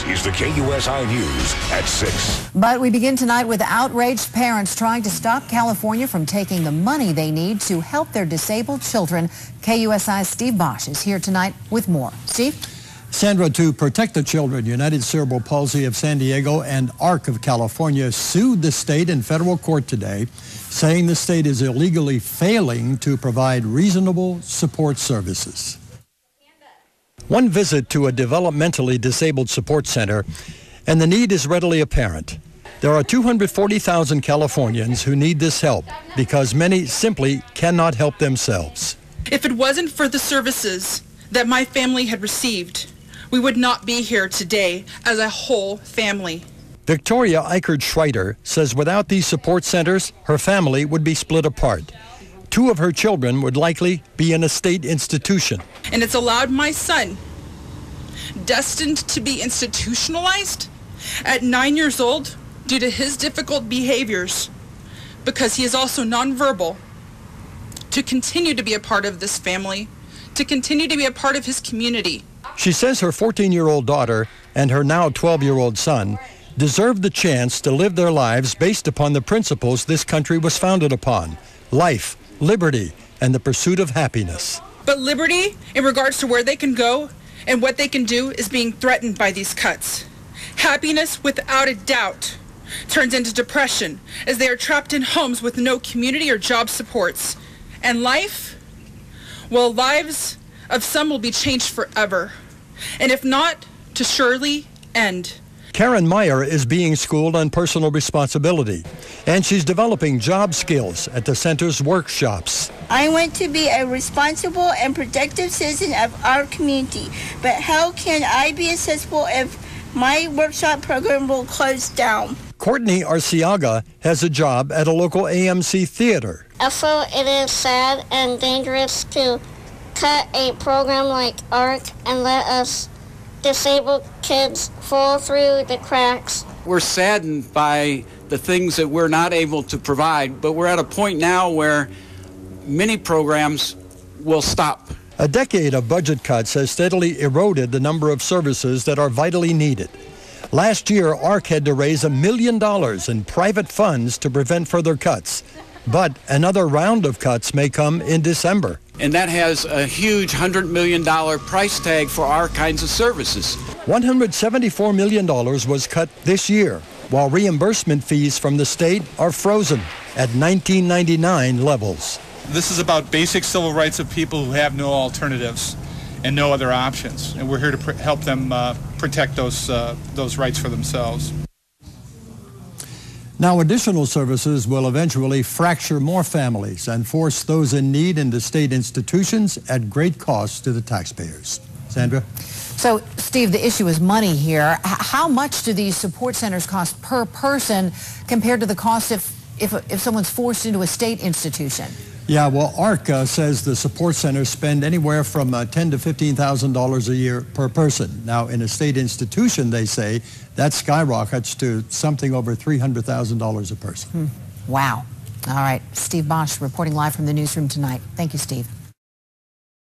is the KUSI News at 6. But we begin tonight with outraged parents trying to stop California from taking the money they need to help their disabled children. KUSI's Steve Bosch is here tonight with more. Steve? Sandra, to protect the children, United Cerebral Palsy of San Diego and ARC of California sued the state in federal court today, saying the state is illegally failing to provide reasonable support services. One visit to a developmentally disabled support center, and the need is readily apparent. There are 240,000 Californians who need this help because many simply cannot help themselves. If it wasn't for the services that my family had received, we would not be here today as a whole family. Victoria Eichert-Schreiter says without these support centers, her family would be split apart. 2 of her children would likely be in a state institution. And it's allowed my son, destined to be institutionalized at 9 years old due to his difficult behaviors, because he is also nonverbal, to continue to be a part of this family, to continue to be a part of his community. She says her 14-year-old daughter and her now 12-year-old son deserve the chance to live their lives based upon the principles this country was founded upon: life, liberty, and the pursuit of happiness. But liberty, in regards to where they can go and what they can do, is being threatened by these cuts. Happiness, without a doubt, turns into depression as they are trapped in homes with no community or job supports. And life? Well, lives of some will be changed forever, and if not, to surely end. Karen Meyer is being schooled on personal responsibility, and she's developing job skills at the center's workshops. I want to be a responsible and productive citizen of our community, but how can I be accessible if my workshop program will close down? Courtney Arciaga has a job at a local AMC theater. Also, it is sad and dangerous to cut a program like ARC and let us disabled kids fall through the cracks. We're saddened by the things that we're not able to provide, but we're at a point now where many programs will stop. A decade of budget cuts has steadily eroded the number of services that are vitally needed. Last year, ARC had to raise $1 million in private funds to prevent further cuts. But another round of cuts may come in December. And that has a huge $100 million price tag for our kinds of services. $174 million was cut this year, while reimbursement fees from the state are frozen at 1999 levels. This is about basic civil rights of people who have no alternatives and no other options. And we're here to help them protect those rights for themselves. Now, additional services will eventually fracture more families and force those in need into state institutions at great cost to the taxpayers. Sandra? So, Steve, the issue is money here. How much do these support centers cost per person compared to the cost if someone's forced into a state institution? Yeah, well, ARC says the support centers spend anywhere from $10,000 to $15,000 a year per person. Now, in a state institution, they say, that skyrockets to something over $300,000 a person. Wow. All right. Steve Bosch reporting live from the newsroom tonight. Thank you, Steve.